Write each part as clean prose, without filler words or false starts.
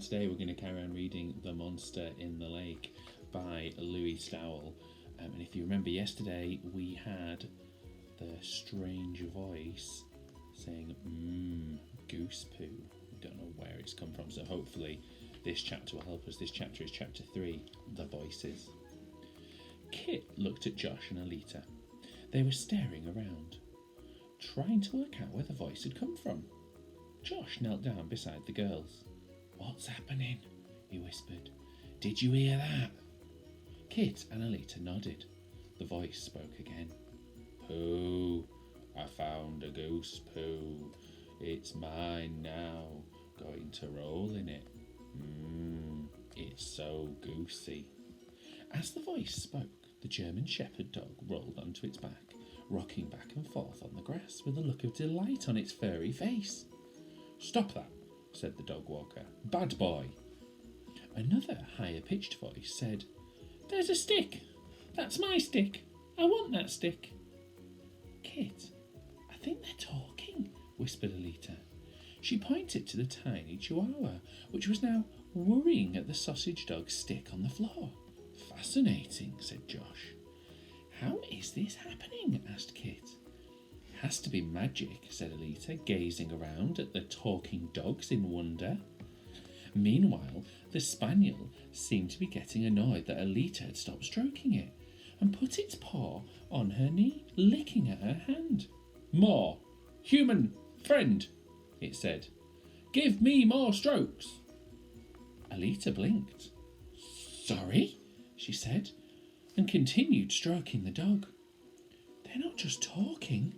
today we're going to carry on reading The Monster in the Lake by Louie Stowell. And if you remember yesterday, we had the strange voice saying, goose poo. We don't know where it's come from, so hopefully this chapter will help us. This chapter is chapter 3, The Voices. Kit looked at Josh and Alita. They were staring around, trying to work out where the voice had come from. Josh knelt down beside the girls. "What's happening?" he whispered. "Did you hear that?" Kit and Alita nodded. The voice spoke again. "Pooh, I found a goose poo. It's mine now. Going to roll in it. It's so goosey." As the voice spoke, the German Shepherd dog rolled onto its back, rocking back and forth on the grass with a look of delight on its furry face. "Stop that," said the dog walker. "Bad boy." Another higher-pitched voice said, "There's a stick. That's my stick. I want that stick." "Kit, I think they're talking," whispered Alita. She pointed to the tiny chihuahua, which was now worrying at the sausage dog's stick on the floor. "Fascinating," said Josh. "How is this happening?" asked Kit. "Has to be magic," said Alita, gazing around at the talking dogs in wonder. Meanwhile, the spaniel seemed to be getting annoyed that Alita had stopped stroking it, and put its paw on her knee, licking at her hand. "More! Human friend!" it said. "Give me more strokes!" Alita blinked. "Sorry?" she said, and continued stroking the dog. "They're not just talking,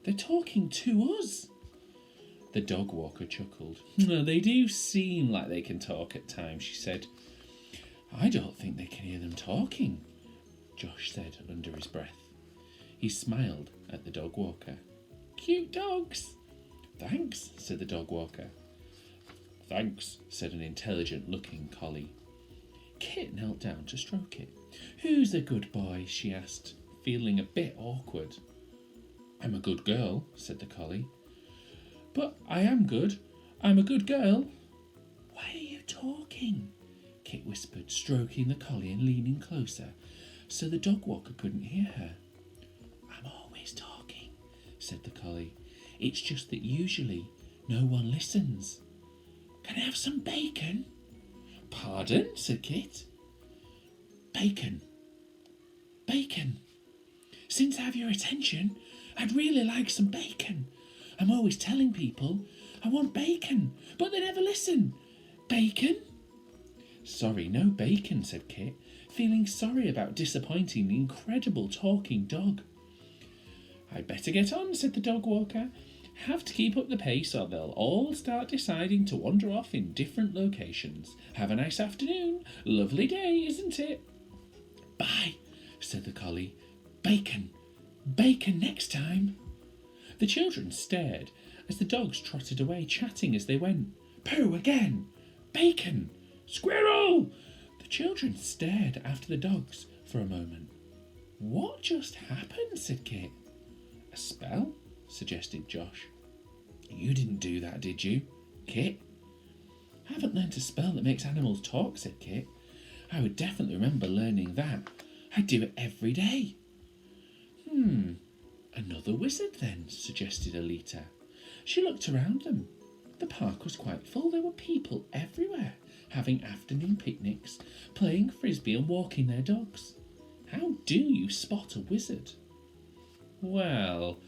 they're talking to us." The dog walker chuckled. "They do seem like they can talk at times," she said. "I don't think they can hear them talking," Josh said under his breath. He smiled at the dog walker. "Cute dogs." "Thanks," said the dog walker. "Thanks," said an intelligent-looking collie. Kit knelt down to stroke it. "Who's a good boy?" she asked, feeling a bit awkward. "I'm a good girl," said the collie. "But I am good. I'm a good girl." "Why are you talking?" Kit whispered, stroking the collie and leaning closer so the dog walker couldn't hear her. "I'm always talking," said the collie. "It's just that usually no one listens." "Can I have some bacon?" "Pardon?" said Kit. "Bacon. Bacon. Since I have your attention, I'd really like some bacon. I'm always telling people I want bacon, but they never listen. Bacon?" "Sorry, no bacon," said Kit, feeling sorry about disappointing the incredible talking dog. "I'd better get on," said the dog walker. "Have to keep up the pace or they'll all start deciding to wander off in different locations. Have a nice afternoon. Lovely day, isn't it?" "Bye," said the collie. "Bacon. Bacon next time." The children stared as the dogs trotted away, chatting as they went. "Pooh again! Bacon! Squirrel!" The children stared after the dogs for a moment. "What just happened?" said Kit. "A spell?" suggested Josh. "You didn't do that, did you, Kit?" "I haven't learnt a spell that makes animals talk," said Kit. "I would definitely remember learning that. I'd do it every day." "Another wizard then," suggested Alita. She looked around them. The park was quite full. There were people everywhere, having afternoon picnics, playing frisbee and walking their dogs. How do you spot a wizard? "Well,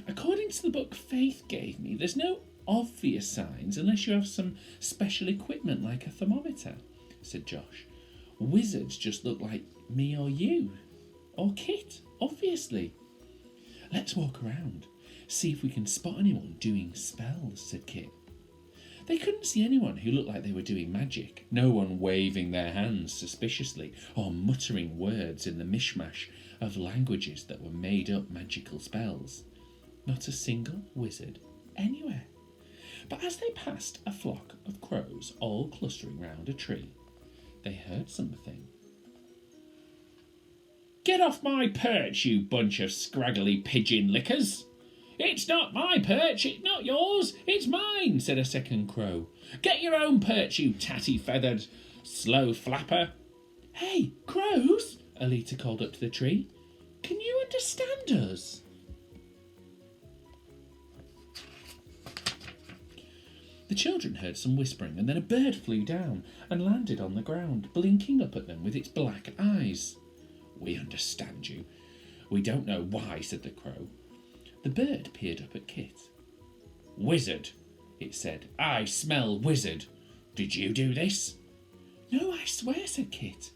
according to the book Faith gave me, there's no obvious signs unless you have some special equipment like a thermometer," said Josh. "Wizards just look like me or you. Or Kit, obviously." "Let's walk around, see if we can spot anyone doing spells," said Kit. They couldn't see anyone who looked like they were doing magic. No one waving their hands suspiciously or muttering words in the mishmash of languages that were made-up magical spells. Not a single wizard anywhere. But as they passed a flock of crows all clustering round a tree, they heard something. "Get off my perch, you bunch of scraggly pigeon lickers!" "It's not my perch, it's not yours, it's mine," said a second crow. "Get your own perch, you tatty-feathered slow flapper." "Hey, crows," Alita called up to the tree. "Can you understand us?" The children heard some whispering, and then a bird flew down and landed on the ground, blinking up at them with its black eyes. "We understand you. We don't know why," said the crow. The bird peered up at Kit. "Wizard," it said. "I smell wizard. Did you do this?" "No, I swear," said Kit.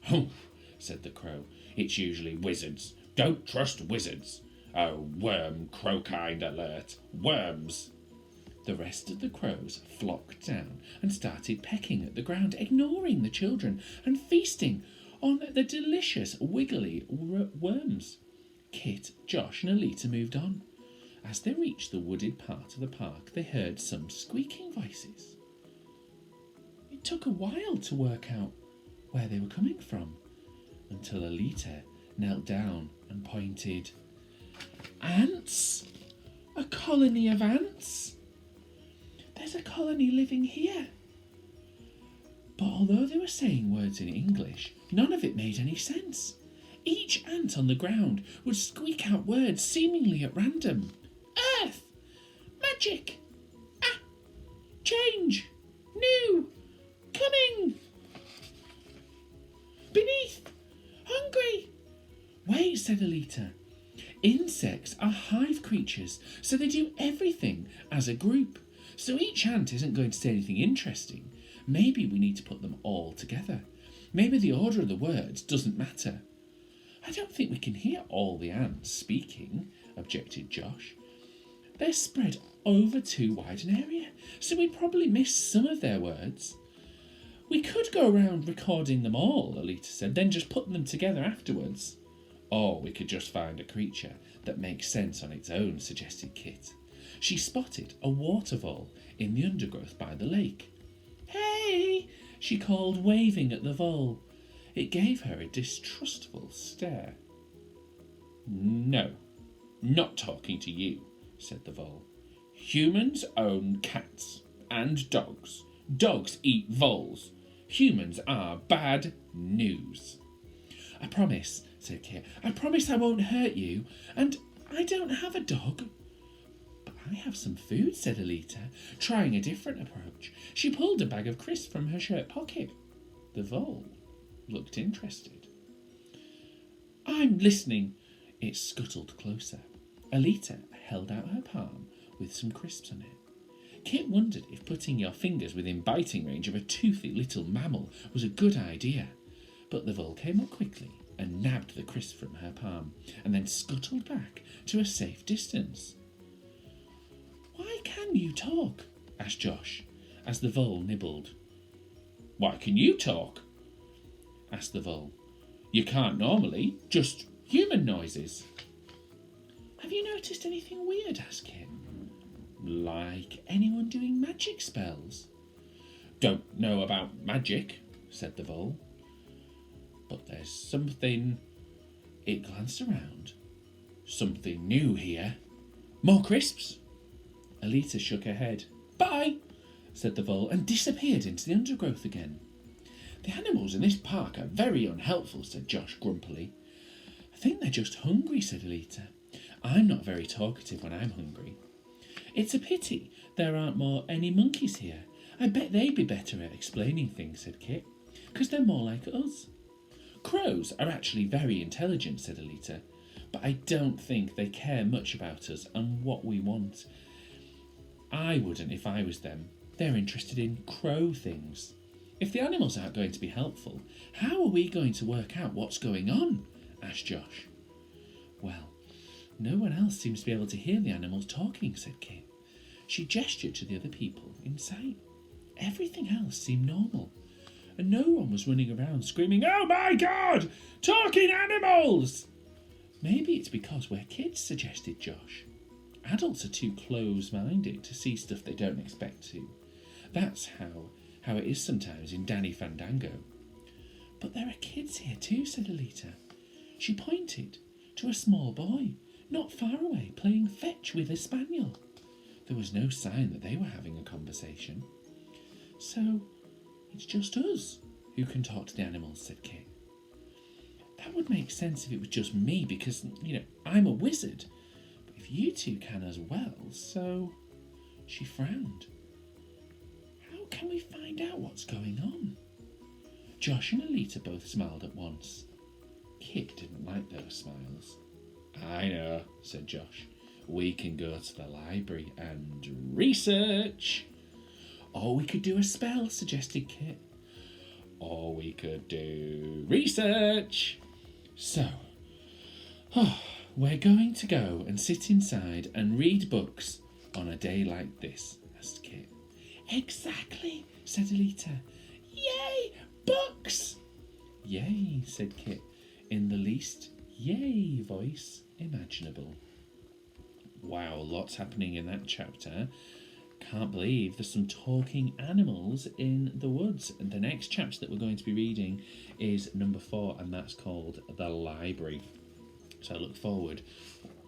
"Humph," said the crow. "It's usually wizards. Don't trust wizards. Oh, worm crowkind alert. Worms." The rest of the crows flocked down and started pecking at the ground, ignoring the children and feasting on the delicious wiggly worms. Kit, Josh and Alita moved on. As they reached the wooded part of the park, they heard some squeaking voices. It took a while to work out where they were coming from, until Alita knelt down and pointed. "Ants! A colony of ants! There's a colony living here." But although they were saying words in English, none of it made any sense. Each ant on the ground would squeak out words seemingly at random. "Earth! Magic! Ah! Change! New! Coming! Beneath! Hungry!" "Wait," said Alita. "Insects are hive creatures, so they do everything as a group. So each ant isn't going to say anything interesting. Maybe we need to put them all together. Maybe the order of the words doesn't matter." "I don't think we can hear all the ants speaking," objected Josh. "They're spread over too wide an area, so we'd probably miss some of their words." "We could go around recording them all," Alita said, "then just put them together afterwards." "Or we could just find a creature that makes sense on its own," suggested Kit. She spotted a water vole in the undergrowth by the lake. "Hey!" she called, waving at the vole. It gave her a distrustful stare. "No, not talking to you," said the vole. "Humans own cats and dogs. Dogs eat voles. Humans are bad news." "I promise," said Kit. "I promise I won't hurt you. And I don't have a dog." "But I have some food," said Alita, trying a different approach. She pulled a bag of crisps from her shirt pocket. The vole looked interested. "I'm listening." It scuttled closer. Alita held out her palm with some crisps on it. Kit wondered if putting your fingers within biting range of a toothy little mammal was a good idea. But the vole came up quickly and nabbed the crisp from her palm, and then scuttled back to a safe distance. "Why can you talk?" asked Josh, as the vole nibbled. "Why can you talk?" asked the vole. "You can't normally, just human noises." "Have you noticed anything weird?" asked Kit. "Like anyone doing magic spells?" "Don't know about magic," said the vole. "But there's something..." It glanced around. "Something new here. More crisps?" Alita shook her head. "Bye," said the vole, and disappeared into the undergrowth again. "The animals in this park are very unhelpful," said Josh grumpily. "I think they're just hungry," said Alita. "I'm not very talkative when I'm hungry." "It's a pity there aren't any monkeys here. I bet they'd be better at explaining things," said Kit, "because they're more like us." "Crows are actually very intelligent," said Alita, "but I don't think they care much about us and what we want. I wouldn't if I was them. They're interested in crow things. If the animals aren't going to be helpful, how are we going to work out what's going on?" asked Josh. "Well, no one else seems to be able to hear the animals talking," said Kit. She gestured to the other people in sight. Everything else seemed normal, and no one was running around screaming, "Oh my God! Talking animals!" "Maybe it's because we're kids," suggested Josh. "Adults are too close-minded to see stuff they don't expect to. That's how it is sometimes in Danny Fandango." "But there are kids here too," said Alita. She pointed to a small boy, not far away, playing fetch with a spaniel. There was no sign that they were having a conversation. So, it's just us who can talk to the animals, said Kit. That would make sense if it was just me, because, I'm a wizard. But if you two can as well, so... She frowned. How can we find out what's going on? Josh and Alita both smiled at once. Kit didn't like those smiles. I know, said Josh. We can go to the library and research. Or we could do a spell, suggested Kit. Or we could do research. So, we're going to go and sit inside and read books on a day like this, asked Kit. Exactly, said Alita. Yay, books! Yay, said Kit, in the least yay voice imaginable. Wow, lots happening in that chapter. Can't believe there's some talking animals in the woods. And the next chapter that we're going to be reading is number 4, and that's called The Library. So I look forward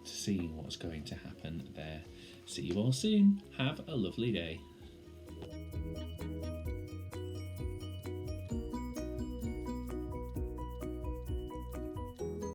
to seeing what's going to happen there. See you all soon. Have a lovely day.